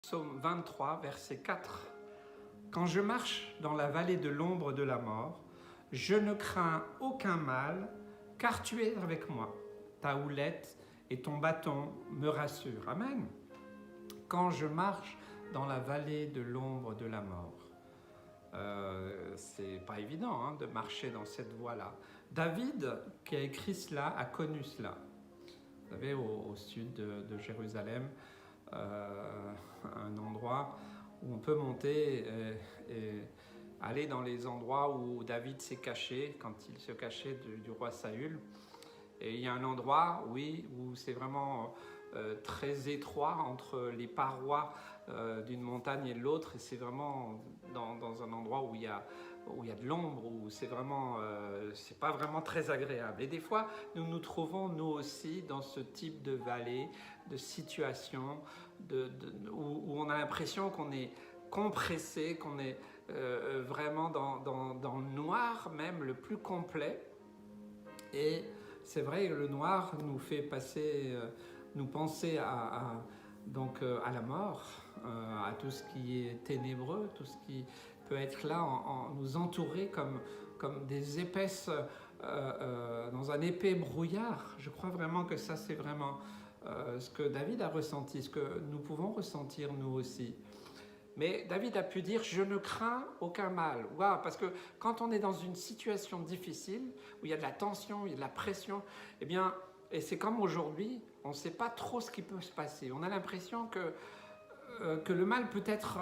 Psaume 23, verset 4. Quand je marche dans la vallée de l'ombre de la mort, je ne crains aucun mal, car tu es avec moi. Ta houlette et ton bâton me rassurent. Amen. Quand je marche dans la vallée de l'ombre de la mort, c'est pas évident de marcher dans cette voie-là. David, qui a écrit cela, a connu cela. Vous savez, au sud de Jérusalem, un endroit où on peut monter et aller dans les endroits où David s'est caché, quand il se cachait du roi Saül. Et il y a un endroit, oui, où c'est vraiment très étroit entre les parois d'une montagne et de l'autre, et c'est vraiment dans un endroit où il y a de l'ombre, où c'est vraiment, c'est pas vraiment très agréable. Et des fois, nous nous trouvons nous aussi dans ce type de vallée, de situation, où on a l'impression qu'on est compressé, qu'on est vraiment dans le noir même le plus complet. Et c'est vrai, le noir nous fait passer, nous penser donc à la mort, à tout ce qui est ténébreux, tout ce qui peut être là, nous entourer comme des épaisses, dans un épais brouillard. Je crois vraiment que ça, c'est vraiment ce que David a ressenti, ce que nous pouvons ressentir nous aussi. Mais David a pu dire « je ne crains aucun mal ». Wow, parce que quand on est dans une situation difficile, où il y a de la tension, il y a de la pression, eh bien, et c'est comme aujourd'hui, on ne sait pas trop ce qui peut se passer. On a l'impression que le mal peut être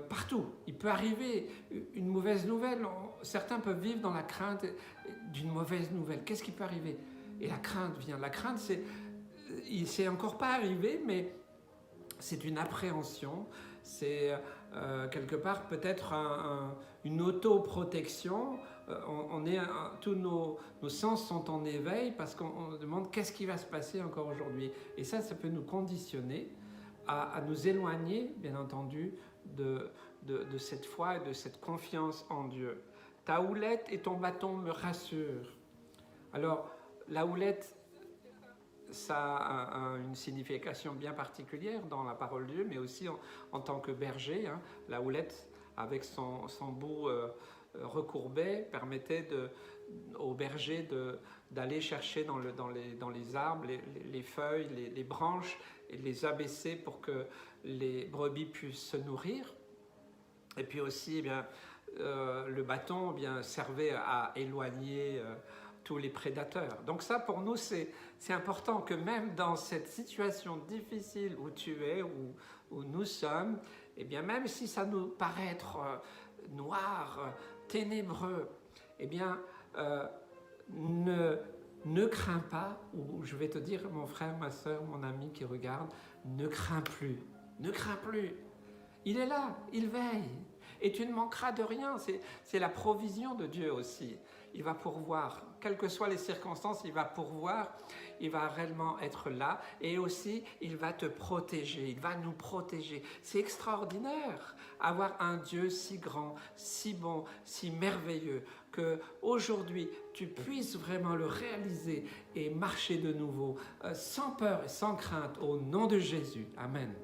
partout. Il peut arriver une mauvaise nouvelle. Certains peuvent vivre dans la crainte d'une mauvaise nouvelle. Qu'est-ce qui peut arriver? Et la crainte vient. La crainte, il ne s'est encore pas arrivé, mais c'est une appréhension, c'est quelque part peut-être une autoprotection. Tous nos sens sont en éveil parce qu'on demande qu'est-ce qui va se passer encore aujourd'hui. Et ça peut nous conditionner à nous éloigner, bien entendu, de cette foi et de cette confiance en Dieu. Ta houlette et ton bâton me rassurent. Alors, la houlette, ça a une signification bien particulière dans la parole de Dieu, mais aussi en tant que berger. La houlette, avec son bout recourbé, permettait au berger d'aller chercher dans les arbres les feuilles, les branches, et de les abaisser pour que les brebis puissent se nourrir. Et puis aussi, le bâton servait à éloigner tous les prédateurs. Donc ça, pour nous, c'est important que même dans cette situation difficile où tu es, où nous sommes, eh bien, même si ça nous paraît être noir, ténébreux, eh bien, ne crains pas, ou je vais te dire, mon frère, ma soeur, mon ami qui regarde, ne crains plus, ne crains plus. Il est là, il veille. Et tu ne manqueras de rien, c'est la provision de Dieu aussi. Il va pourvoir, quelles que soient les circonstances, il va pourvoir, il va réellement être là et aussi il va te protéger, il va nous protéger. C'est extraordinaire, avoir un Dieu si grand, si bon, si merveilleux, qu'aujourd'hui tu puisses vraiment le réaliser et marcher de nouveau, sans peur et sans crainte, au nom de Jésus. Amen.